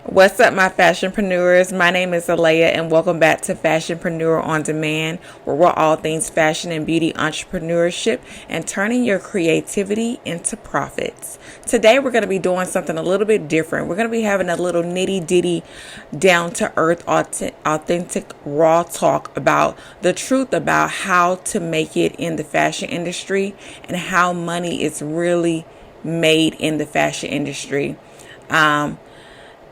What's up, my fashionpreneurs? My name is Alea, and welcome back to Fashionpreneur on Demand, where we're all things fashion and beauty entrepreneurship and turning your creativity into profits. Today, we're going to be doing something a little bit different. We're going to be having a little nitty-ditty, down-to-earth, authentic, raw talk about the truth about how to make it in the fashion industry and how money is really made in the fashion industry.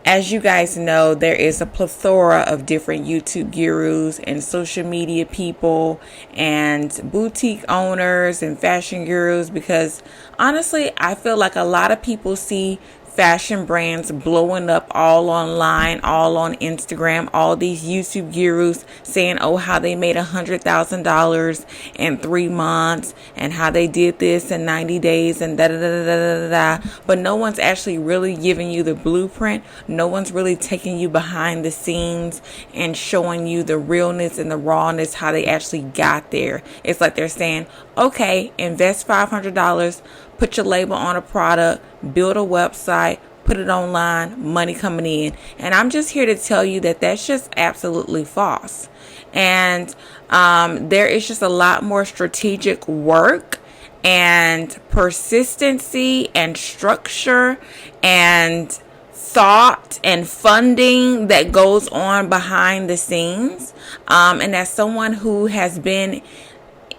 As you guys know, there is a plethora of different YouTube gurus and social media people and boutique owners and fashion gurus, because honestly, I feel like a lot of people see fashion brands blowing up all online, all on Instagram, all these YouTube gurus saying, oh, how they made $100,000 in 3 months and how they did this in 90 days and da da da da da da. But no one's actually really giving you the blueprint. No one's really taking you behind the scenes and showing you the realness and the rawness, how they actually got there. It's like they're saying, okay, invest $500, put your label on a product, build a website, put it online, money coming in. And I'm just here to tell you that that's just absolutely false. And there is just a lot more strategic work and persistency and structure and thought and funding that goes on behind the scenes. And as someone who has been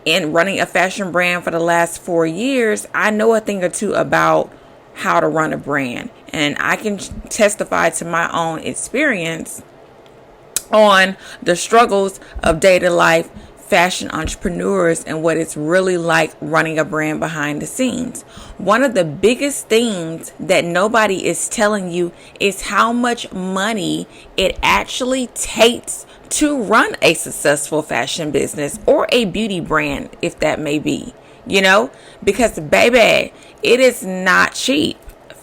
in running a fashion brand for the last 4 years, I know a thing or two about how to run a brand. And I can testify to my own experience on the struggles of day-to life fashion entrepreneurs and what it's really like running a brand behind the scenes. One of the biggest things that nobody is telling you is how much money it actually takes to run a successful fashion business or a beauty brand, if that may be, because baby, it is not cheap.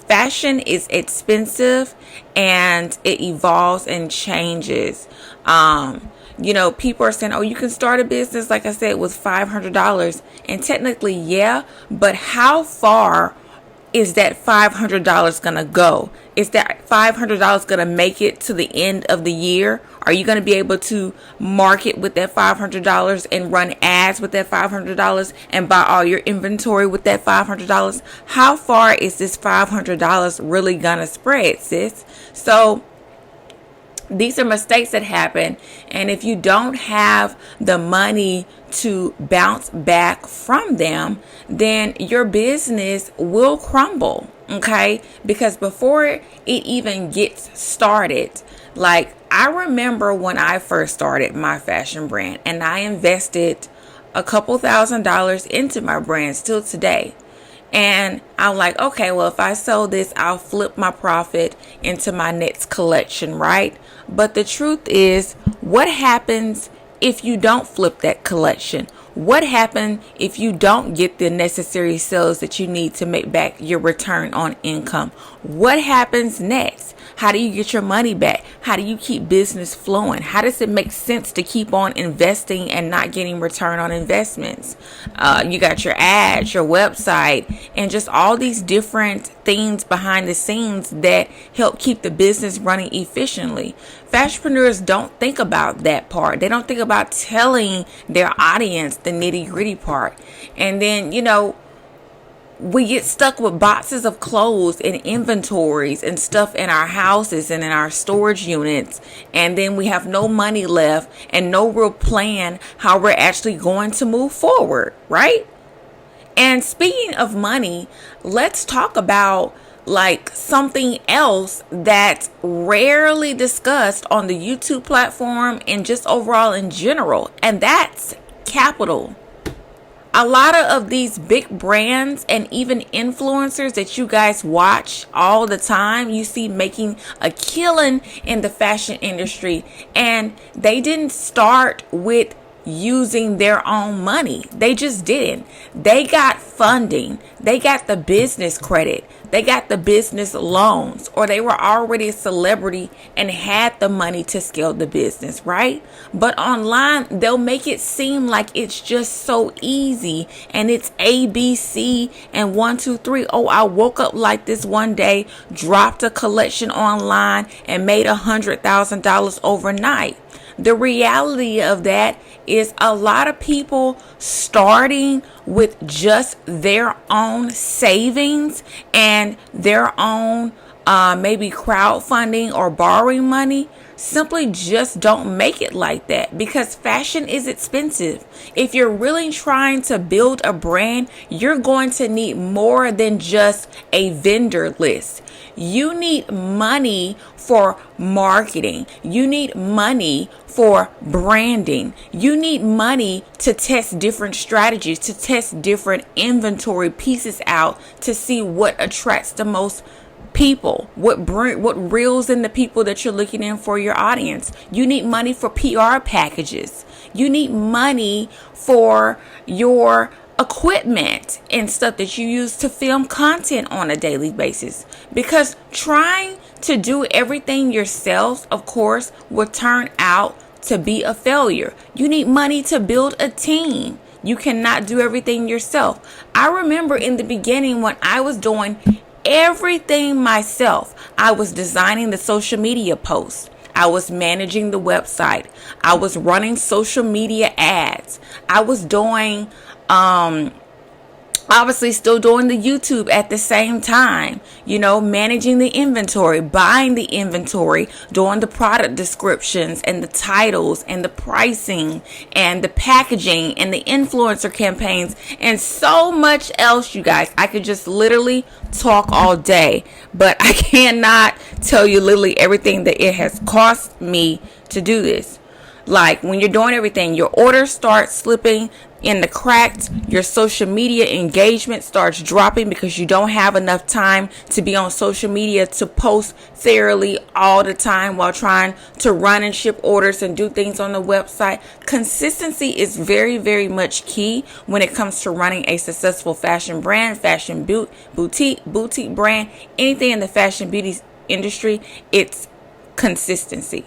Fashion is expensive and it evolves and changes. People are saying, oh, you can start a business, like I said, with $500. And technically, yeah, but how far is that $500 going to go? Is that $500 going to make it to the end of the year? Are you going to be able to market with that $500 and run ads with that $500 and buy all your inventory with that $500? How far is this $500 really going to spread, sis? So these are mistakes that happen, and if you don't have the money to bounce back from them, then your business will crumble, okay? Because before it even gets started, like I remember when I first started my fashion brand and I invested a couple $1,000s into my brand still today. And I'm like, okay, well, if I sell this, I'll flip my profit into my next collection, right? But the truth is, what happens if you don't flip that collection? What happens if you don't get the necessary sales that you need to make back your return on income? What happens next? How do you get your money back? How do you keep business flowing? How does it make sense to keep on investing and not getting return on investments? You got your ads, your website, and just all these different things behind the scenes that help keep the business running efficiently. Fashionpreneurs don't think about that part. They don't think about telling their audience the nitty-gritty part. And then, we get stuck with boxes of clothes and inventories and stuff in our houses and in our storage units. And then we have no money left and no real plan how we're actually going to move forward, right? And speaking of money, let's talk about like something else that's rarely discussed on the YouTube platform and just overall in general. And that's capital. A lot of these big brands and even influencers that you guys watch all the time, you see making a killing in the fashion industry, and they didn't start with using their own money. They just didn't. They got funding. They got the business credit. They got the business loans, or they were already a celebrity and had the money to scale the business, right? But online, they'll make it seem like it's just so easy and it's ABC and 1, 2, 3. Oh, I woke up like this one day, dropped a collection online and made $100,000 overnight. The reality of that is a lot of people starting with just their own savings and their own maybe crowdfunding or borrowing money simply just don't make it like that, because fashion is expensive. If you're really trying to build a brand, you're going to need more than just a vendor list. You need money for marketing. You need money for branding. You need money to test different strategies, to test different inventory pieces out to see what attracts the most people, what reels in the people that you're looking in for your audience. You need money for PR packages. You need money for your equipment and stuff that you use to film content on a daily basis, because trying to do everything yourself, of course, will turn out to be a failure. You need money to build a team. You cannot do everything yourself. I remember in the beginning when I was doing everything myself. I was designing the social media posts. I was managing the website. I was running social media ads. I was doing, obviously still doing the YouTube at the same time, managing the inventory, buying the inventory, doing the product descriptions and the titles and the pricing and the packaging and the influencer campaigns and so much else, you guys. I could just literally talk all day, but I cannot tell you literally everything that it has cost me to do this. Like when you're doing everything, your orders start slipping in the cracks, your social media engagement starts dropping because you don't have enough time to be on social media to post thoroughly all the time while trying to run and ship orders and do things on the website. Consistency is very, very much key when it comes to running a successful fashion brand, fashion boutique brand, anything in the fashion beauty industry. It's consistency.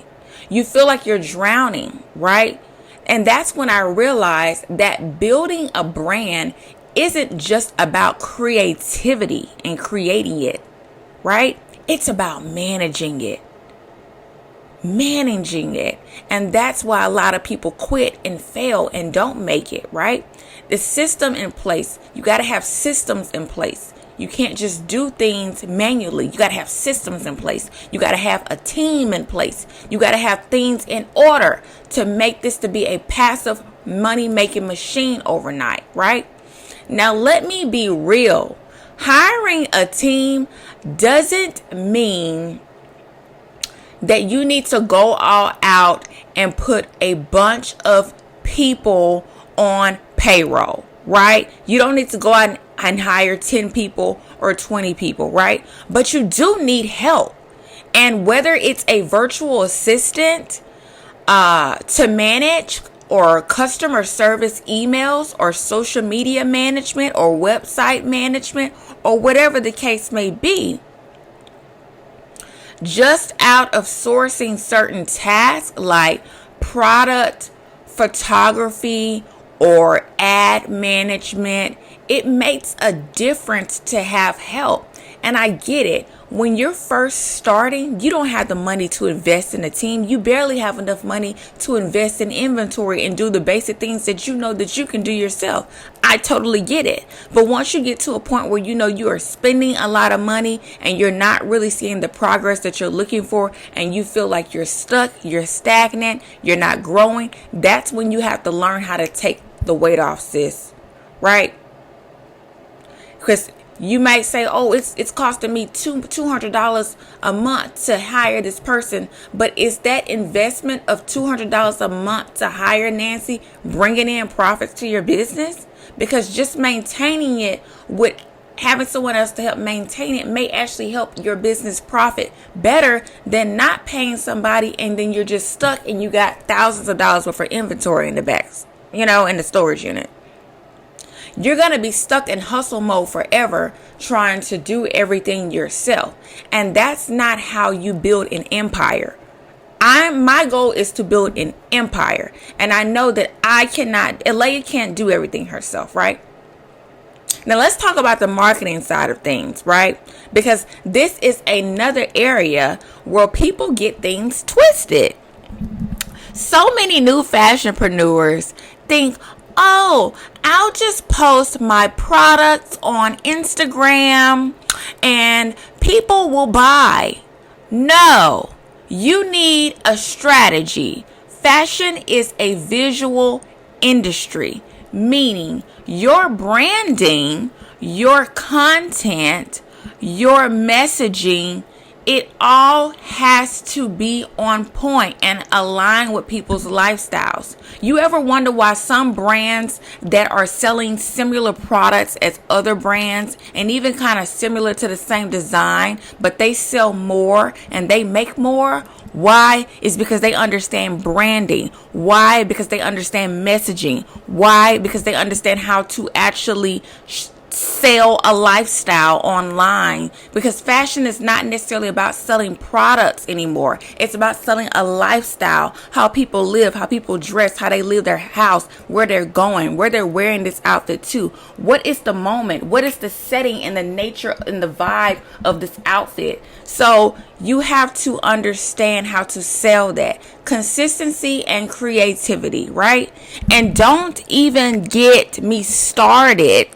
You feel like you're drowning, right? And that's when I realized that building a brand isn't just about creativity and creating it, right? It's about managing it. And that's why a lot of people quit and fail and don't make it, right? The system in place, you got to have systems in place. You can't just do things manually. You got to have systems in place. You got to have a team in place. You got to have things in order to make this to be a passive money-making machine overnight, right? Now, let me be real. Hiring a team doesn't mean that you need to go all out and put a bunch of people on payroll, right? You don't need to go out and hire 10 people or 20 people, right? But you do need help. And whether it's a virtual assistant to manage, or customer service emails, or social media management, or website management, or whatever the case may be, just out of sourcing certain tasks like product photography or ad management, it makes a difference to have help. And I get it. When you're first starting, you don't have the money to invest in a team. You barely have enough money to invest in inventory and do the basic things that you know that you can do yourself. I totally get it. But once you get to a point where you know you are spending a lot of money and you're not really seeing the progress that you're looking for, and you feel like you're stuck, you're stagnant, you're not growing, that's when you have to learn how to take the weight off, sis. Right? Because you might say, oh, it's costing me $200 a month to hire this person. But is that investment of $200 a month to hire Nancy bringing in profits to your business? Because just maintaining it with having someone else to help maintain it may actually help your business profit better than not paying somebody, and then you're just stuck and you got thousands of dollars worth of inventory in the back, in the storage unit. You're going to be stuck in hustle mode forever trying to do everything yourself. And that's not how you build an empire. My goal is to build an empire. And I know that Aaliyah can't do everything herself, right? Now let's talk about the marketing side of things, right? Because this is another area where people get things twisted. So many new fashionpreneurs think, oh, I'll just post my products on Instagram and people will buy. No, you need a strategy. Fashion is a visual industry, meaning your branding, your content, your messaging, it all has to be on point and align with people's lifestyles. You ever wonder why some brands that are selling similar products as other brands and even kind of similar to the same design, but they sell more and they make more? Why? It's because they understand branding. Why? Because they understand messaging. Why? Because they understand how to actually sell a lifestyle online, because fashion is not necessarily about selling products anymore. It's about selling a lifestyle, how people live, how people dress, how they live their house, where they're going, where they're wearing this outfit to. What is the moment? What is the setting and the nature and the vibe of this outfit? So you have to understand how to sell that. Consistency and creativity, right? And don't even get me started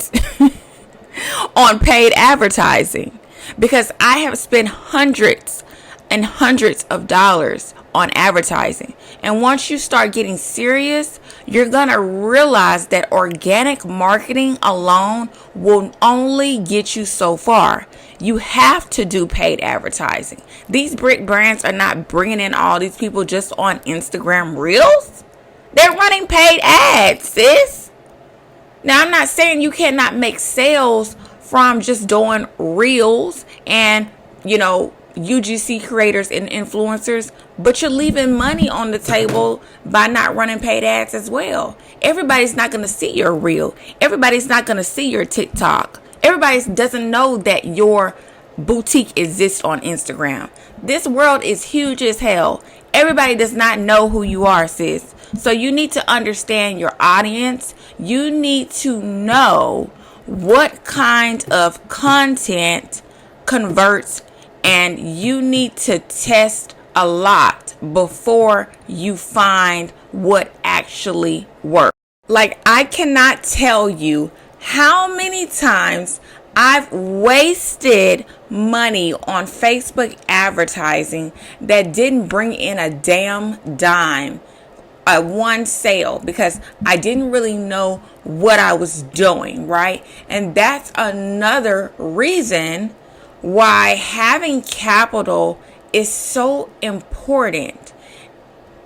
on paid advertising, because I have spent hundreds and hundreds of dollars on advertising. And once you start getting serious, you're going to realize that organic marketing alone will only get you so far. You have to do paid advertising. These brick brands are not bringing in all these people just on Instagram Reels. They're running paid ads, sis. Now, I'm not saying you cannot make sales from just doing Reels and, UGC creators and influencers, but you're leaving money on the table by not running paid ads as well. Everybody's not going to see your Reel. Everybody's not going to see your TikTok. Everybody doesn't know that your boutique exists on Instagram. This world is huge as hell. Everybody does not know who you are, sis. So you need to understand your audience. You need to know what kind of content converts, and you need to test a lot before you find what actually works. Like, I cannot tell you how many times I've wasted money on Facebook advertising that didn't bring in a damn dime at one sale, because I didn't really know what I was doing, right? And that's another reason why having capital is so important.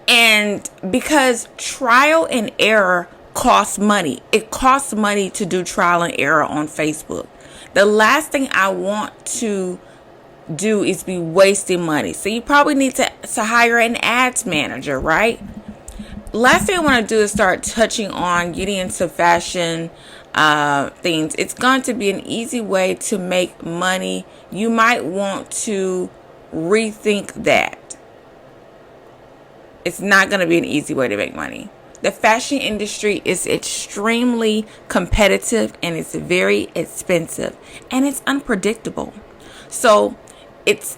And because trial and error costs money. It costs money to do trial and error on Facebook. The last thing I want to do is be wasting money. So you probably need to hire an ads manager, right? Last thing I want to do is start touching on getting into fashion things. It's going to be an easy way to make money. You might want to rethink that. It's not going to be an easy way to make money. The fashion industry is extremely competitive and it's very expensive and it's unpredictable. So it's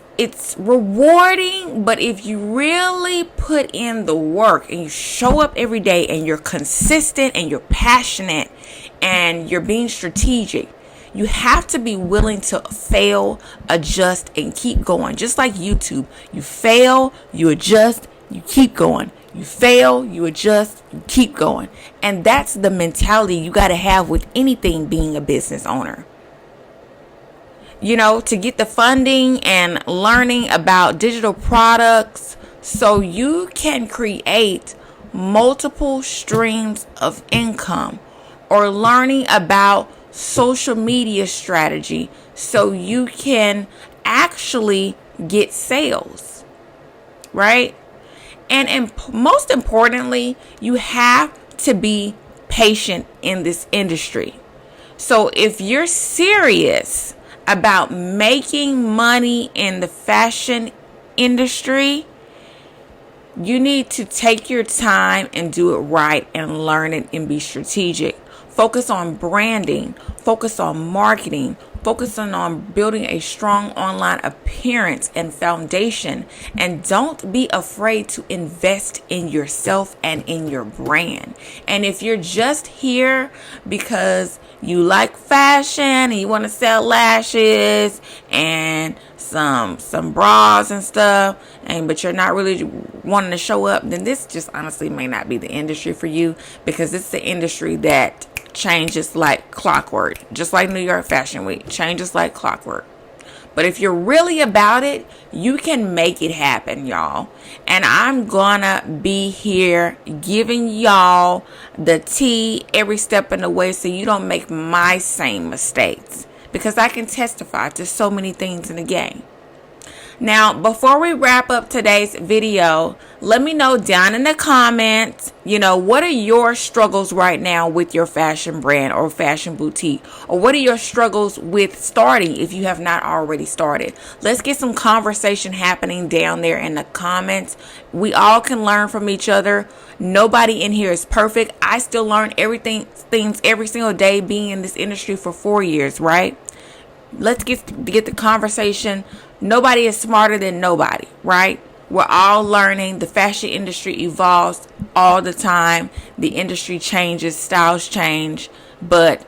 rewarding, but if you really put in the work and you show up every day and you're consistent and you're passionate and you're being strategic, you have to be willing to fail, adjust, and keep going. Just like YouTube, you fail, you adjust, you keep going. You fail, you adjust, you keep going. And that's the mentality you got to have with anything being a business owner. You know, to get the funding and learning about digital products so you can create multiple streams of income, or learning about social media strategy so you can actually get sales, right? And most importantly, you have to be patient in this industry. So if you're serious about making money in the fashion industry, you need to take your time and do it right and learn it and be strategic. Focus on branding, focus on marketing, focusing on building a strong online appearance and foundation. And don't be afraid to invest in yourself and in your brand. And if you're just here because you like fashion and you want to sell lashes and some bras and stuff, but you're not really wanting to show up, then this just honestly may not be the industry for you, because it's the industry that changes like clockwork, just like New York Fashion Week changes like clockwork. But if you're really about it, you can make it happen, y'all. And I'm gonna be here giving y'all the tea every step of the way so you don't make my same mistakes, because I can testify to so many things in the game. Now, before we wrap up today's video, let me know down in the comments, what are your struggles right now with your fashion brand or fashion boutique? Or what are your struggles with starting if you have not already started? Let's get some conversation happening down there in the comments. We all can learn from each other. Nobody in here is perfect. I still learn things every single day, being in this industry for 4 years, right? Let's get the conversation. Nobody is smarter than nobody, right? We're all learning. The fashion industry evolves all the time. The industry changes, styles change, but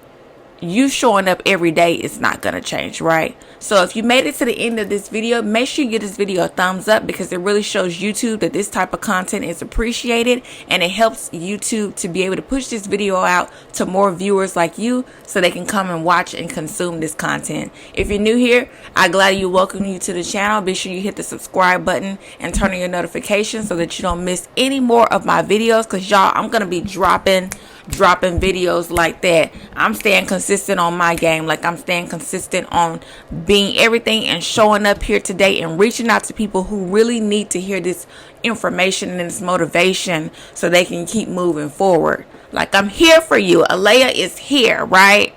you showing up every day is not going to change, right? So if you made it to the end of this video, make sure you give this video a thumbs up, because it really shows YouTube that this type of content is appreciated, and it helps YouTube to be able to push this video out to more viewers like you so they can come and watch and consume this content. If you're new here, I'm glad you welcome you to the channel. Be sure you hit the subscribe button and turn on your notifications so that you don't miss any more of my videos, because y'all, I'm going to be dropping videos like that. I'm staying consistent on my game. Like, I'm staying consistent on being everything and showing up here today and reaching out to people who really need to hear this information and this motivation so they can keep moving forward. Like, I'm here for you. Aaliyah is here, right?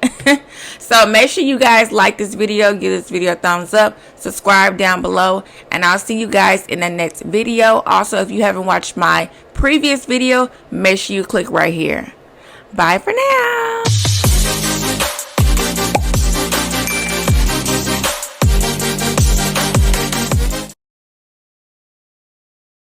So make sure you guys like this video, give this video a thumbs up, subscribe down below, and I'll see you guys in the next video. Also, if you haven't watched my previous video, make sure you click right here. Bye for now.